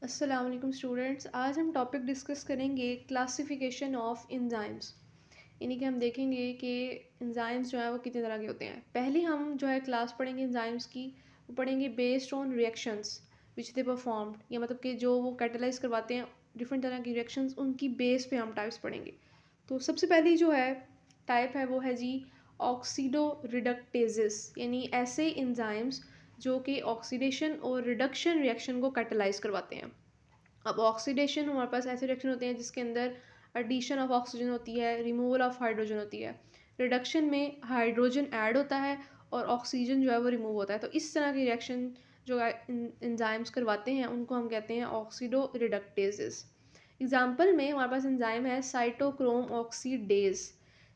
अस्सलाम वालेकुम स्टूडेंट्स। आज हम टॉपिक डिस्कस करेंगे क्लासिफिकेशन ऑफ एंजाइम्स। यानी कि हम देखेंगे कि एंजाइम्स जो है वो कितने तरह के होते हैं। पहले हम जो है क्लास पढ़ेंगे एंजाइम्स की, वो पढ़ेंगे based on reactions which they performed, या मतलब कि जो वो कैटेलाइज करवाते हैं डिफरेंट तरह की रिएक्शंस, उनकी बेस पे हम टाइप्स पढ़ेंगे। तो सबसे पहली जो है टाइप है वो है जी ऑक्सीडो रिडक्टेजेस, यानी ऐसे एंजाइम्स जो कि ऑक्सीडेशन और रिडक्शन रिएक्शन को कैटेलाइज करवाते हैं। अब ऑक्सीडेशन हमारे पास ऐसे रिएक्शन होते हैं जिसके अंदर एडिशन ऑफ ऑक्सीजन होती है, रिमूवल ऑफ हाइड्रोजन होती है। रिडक्शन में हाइड्रोजन ऐड होता है और ऑक्सीजन जो है वो रिमूव होता है। तो इस तरह की रिएक्शन जो एंजाइम्स करवाते हैं उनको हम कहते हैं ऑक्सीडो रिडक्टेजेस। एग्जाम्पल में हमारे पास एंजाइम है साइटोक्रोम ऑक्सीडेज।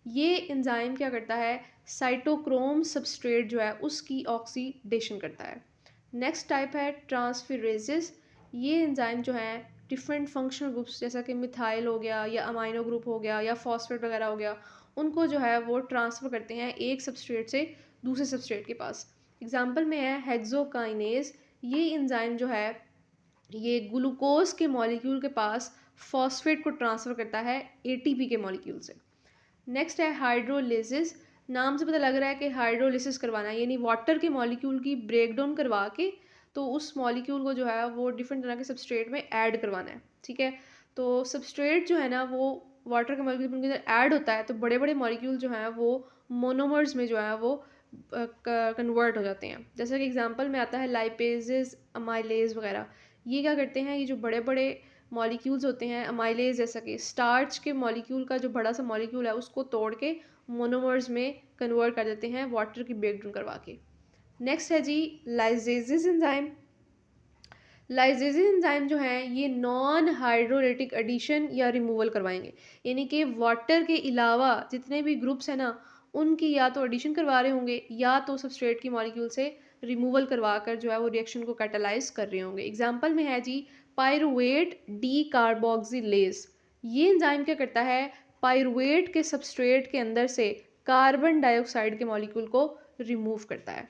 ये एंजाइम क्या करता है, साइटोक्रोम सबस्ट्रेट जो है उसकी ऑक्सीडेशन करता है। नेक्स्ट टाइप है ट्रांसफिरेजेस। ये एंजाइम जो है डिफरेंट फंक्शनल ग्रुप्स जैसा कि मिथाइल हो गया या अमाइनो ग्रुप हो गया या फॉस्फेट वगैरह हो गया, उनको जो है वो ट्रांसफ़र करते हैं एक सबस्ट्रेट से दूसरे सबस्ट्रेट के पास। एग्जांपल में है हेक्सोकाइनेज। ये एंजाइम जो है ये ग्लूकोज के मॉलिक्यूल के पास फॉस्फेट को ट्रांसफ़र करता है एटीपी के मॉलिक्यूल से। नेक्स्ट है हाइड्रोलिसिस। नाम से पता लग रहा है कि हाइड्रोलिसिस करवाना है, यानी वाटर के मॉलिक्यूल की ब्रेकडाउन करवा के तो उस मॉलिक्यूल को जो है वो डिफरेंट तरह के सबस्ट्रेट में ऐड करवाना है। ठीक है, तो सबस्ट्रेट जो है ना वो वाटर के मॉलिक्यूल के अंदर ऐड होता है, तो बड़े बड़े मॉलिक्यूल जो हैं वो मोनोमर्स में जो है वो कन्वर्ट हो जाते हैं। जैसे कि एग्जांपल में आता है लाइपेजेस, अमाइलेज वगैरह। ये क्या करते हैं, ये जो बड़े बड़े मॉलिक्यूल्स होते हैं, अमाइलेज जैसा कि स्टार्च के मॉलिक्यूल का जो बड़ा सा मॉलिक्यूल है उसको तोड़ के मोनोमर्स में कन्वर्ट कर देते हैं वाटर की ब्रेकडाउन करवा के। नेक्स्ट है जी लाइजेजिस एंजाइम। लाइजेजिस एंजाइम जो है ये नॉन हाइड्रोलिटिक एडिशन या रिमूवल करवाएंगे, यानी कि वाटर के अलावा जितने भी ग्रुप्स हैं ना उनकी या तो एडिशन करवा रहे होंगे या तो सबस्ट्रेट की मॉलिक्यूल से रिमूवल करवा कर जो है वो रिएक्शन को कैटालाइज कर रहे होंगे। एग्जांपल में है जी पायरुवेट डी कार्बोक्सिलेज। ये एंजाइम क्या करता है, पायरुवेट के सबस्ट्रेट के अंदर से कार्बन डाइऑक्साइड के मॉलिक्यूल को रिमूव करता है।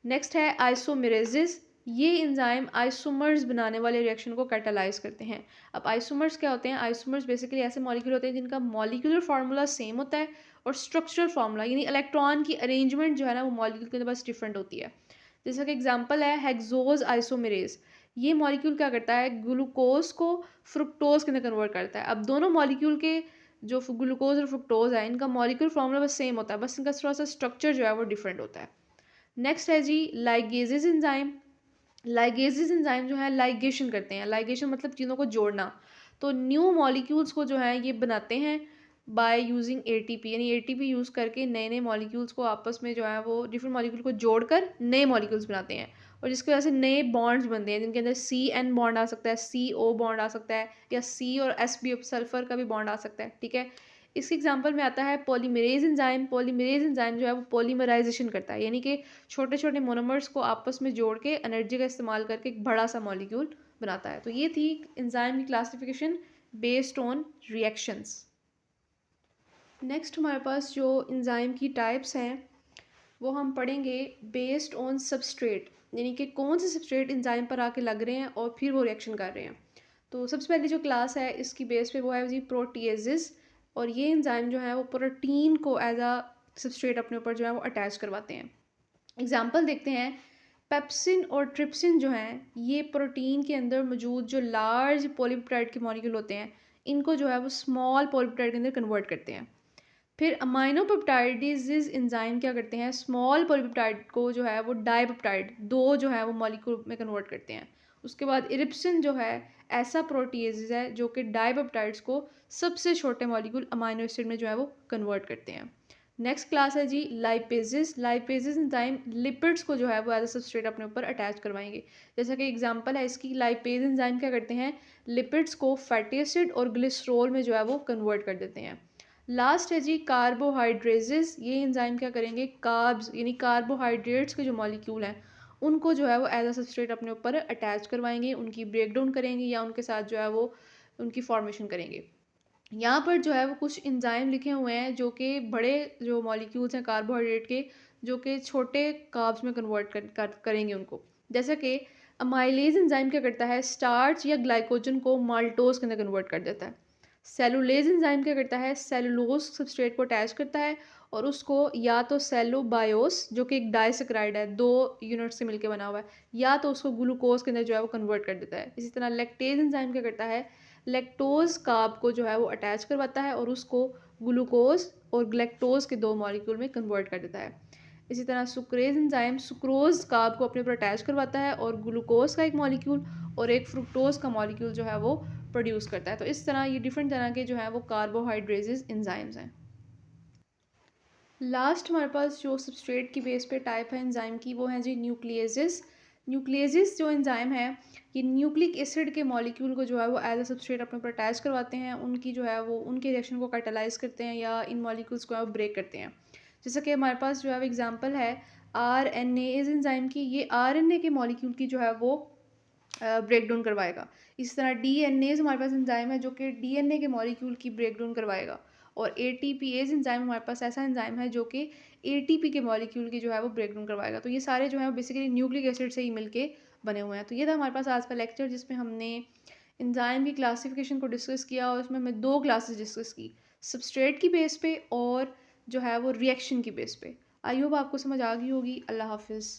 नेक्स्ट है आइसोमेरेसिस। ये एंजाइम आइसोमर्स बनाने वाले रिएक्शन को कैटालाइज करते हैं। अब आइसोमर्स क्या होते हैं, आइसोमर्स बेसिकली ऐसे मॉलिक्यूल होते हैं जिनका मॉलिक्यूलर फार्मूला सेम होता है और स्ट्रक्चरल फार्मूला यानी इलेक्ट्रॉन की अरेंजमेंट जो है ना वो मॉलिक्यूल के अंदर बस डिफरेंट होती है। जैसा कि एग्जांपल है हेक्सोज आइसोमेरेज। ये मॉलिक्यूल क्या करता है, ग्लूकोज को फ्रुक्टोज के अंदर कन्वर्ट करता है। अब दोनों मॉलिक्यूल के जो ग्लूकोज और फ्रुक्टोज है इनका मॉलिक्यूलर फार्मूला बस सेम होता है, बस इनका थोड़ा सा स्ट्रक्चर जो है वो डिफरेंट होता है। नेक्स्ट है जी लाइगेजेस एंजाइम। लाइगेजेस एंजाइम जो है लाइगेशन करते हैं। लाइगेशन मतलब चीज़ों को जोड़ना। तो न्यू मॉलिक्यूल्स को जो है ये बनाते हैं बाय यूजिंग एटीपी, यानी एटीपी यूज़ करके नए नए मॉलिक्यूल्स को आपस में जो है वो डिफरेंट मॉलिक्यूल को जोड़कर नए मॉलिक्यूल्स बनाते हैं, और जिसकी वजह से नए बॉन्ड्स बनते हैं जिनके अंदर सी एन बॉन्ड आ सकता है, सी ओ बॉन्ड आ सकता है, या सी और एस बी सल्फर का भी बॉन्ड आ सकता है। ठीक है, इसके एग्जांपल में आता है पॉलीमरेज एंजाइम। पॉलीमरेज एंजाइम जो है वो पॉलीमराइजेशन करता है, यानी कि छोटे छोटे मोनोमर्स को आपस में जोड़ के एनर्जी का इस्तेमाल करके एक बड़ा सा मॉलिक्यूल बनाता है। तो ये थी एंजाइम की classification based on reactions. Next हमारे पास जो एंजाइम की टाइप्स हैं वो हम पढ़ेंगे बेस्ड ऑन सबस्ट्रेट, यानी कि कौन से सबस्ट्रेट एंजाइम पर आके लग रहे हैं और फिर वो रिएक्शन कर रहे हैं। तो सबसे पहली जो क्लास है इसकी बेस पे वो है जी प्रोटीएजेस, और ये एंजाइम जो है वो प्रोटीन को एज अ सबस्ट्रेट अपने ऊपर जो है वो अटैच करवाते हैं। एग्जाम्पल देखते हैं, पेप्सिन और ट्रिप्सिन जो हैं ये प्रोटीन के अंदर मौजूद जो लार्ज पॉलीपेप्टाइड के मॉलिक्यूल होते हैं इनको जो है वो स्मॉल पॉलीपेप्टाइड के अंदर कन्वर्ट करते हैं। फिर अमाइनोपेप्टाइडेज एंजाइम क्या करते हैं, स्मॉल पॉलीपेप्टाइड को जो है वो डाइपेप्टाइड दो जो है वो मॉलिक्यूल में कन्वर्ट करते हैं। उसके बाद इरिप्सिन जो है ऐसा प्रोटीएज है जो कि डाइपेप्टाइड्स को सबसे छोटे मॉलिक्यूल अमाइनो एसिड में जो है वो कन्वर्ट करते हैं। नेक्स्ट क्लास है जी लाइपेजेस। लाइपेजेस एंजाइम लिपिड्स को जो है वो एज अ सबस्ट्रेट अपने ऊपर अटैच करवाएंगे। जैसा कि एग्जांपल है इसकी, लाइपेज एंजाइम क्या करते हैं, लिपिड्स को फैटी एसिड और ग्लिसरॉल में जो है वो कन्वर्ट कर देते हैं। लास्ट है जी कार्बोहाइड्रेजेस। ये एंजाइम क्या करेंगे, कार्ब्स यानी कार्बोहाइड्रेट्स के जो मॉलिक्यूल हैं उनको जो है वो एज अ सबस्ट्रेट अपने ऊपर अटैच करवाएंगे, उनकी ब्रेकडाउन करेंगे या उनके साथ जो है वो उनकी फॉर्मेशन करेंगे। यहाँ पर जो है वो कुछ एंजाइम लिखे हुए हैं जो कि बड़े जो मॉलिक्यूल्स हैं कार्बोहाइड्रेट के, जो कि छोटे कार्ब्स में कन्वर्ट करेंगे उनको। जैसे कि अमाइलेज एंजाइम क्या करता है, स्टार्च या ग्लाइकोजन को माल्टोज के अंदर कन्वर्ट कर देता है। सेलुलेज एंजाइम क्या करता है, सेलुलोज सब्सट्रेट को अटैच करता है और उसको या तो सेलुबायोस जो कि एक डाइसेक्राइड है, 2 यूनिट से मिलकर बना हुआ है, या तो उसको ग्लूकोज के अंदर जो है वो कन्वर्ट कर देता है। इसी तरह लैक्टेज एंजाइम क्या करता है, लैक्टोज कार्ब को जो है वो अटैच करवाता है और उसको ग्लूकोज और ग्लैक्टोज के 2 मॉलिक्यूल में कन्वर्ट कर देता है। इसी तरह सुक्रेज एंजाइम सुक्रोज कार्ब को अपने ऊपर अटैच करवाता है और ग्लूकोज का एक मॉलिक्यूल और एक फ्रुक्टोज का मॉलिक्यूल जो है वो प्रोड्यूस करता है। तो इस तरह ये डिफरेंट तरह के जो है वो कार्बोहाइड्रेजेस एंजाइम्स हैं। लास्ट हमारे पास जो सबस्ट्रेट की बेस पे टाइप है एंजाइम की, वो है जी न्यूक्लियेजेस। न्यूक्लियेजेस जो एंजाइम है, ये न्यूक्लिक एसिड के मॉलिक्यूल को जो है वो एज अ सबस्ट्रेट अपने ऊपर अटैच करवाते हैं, उनकी जो है वो उनके रिएक्शन को कैटालाइज करते हैं या इन मॉलिक्यूल्स को ब्रेक करते हैं। जैसे कि हमारे पास जो है एग्जांपल है RNA इस एंजाइम की, ये RNA के मॉलिक्यूल की जो है वो ब्रेक डाउन करवाएगा। इस तरह DNA हमारे पास एंजाइम है जो कि DNA के मॉलिक्यूल की ब्रेक डाउन करवाएगा। और ATPase एंजाइम हमारे पास ऐसा एंजाइम है जो कि ATP के मॉलिक्यूल की जो है वो ब्रेक डाउन करवाएगा। तो ये सारे जो है वो बेसिकली न्यूक्लिक एसिड से ही मिलके बने हुए हैं। तो ये था हमारे पास आज का लेक्चर जिसमें हमने एंजाइम की क्लासिफिकेशन को डिस्कस किया और उसमें हमने 2 क्लासेस डिस्कस की, सबस्ट्रेट की बेस पे और जो है वो रिएक्शन की बेस पे। आई होप आपको समझ आ गई होगी। अल्लाह हाफिज़।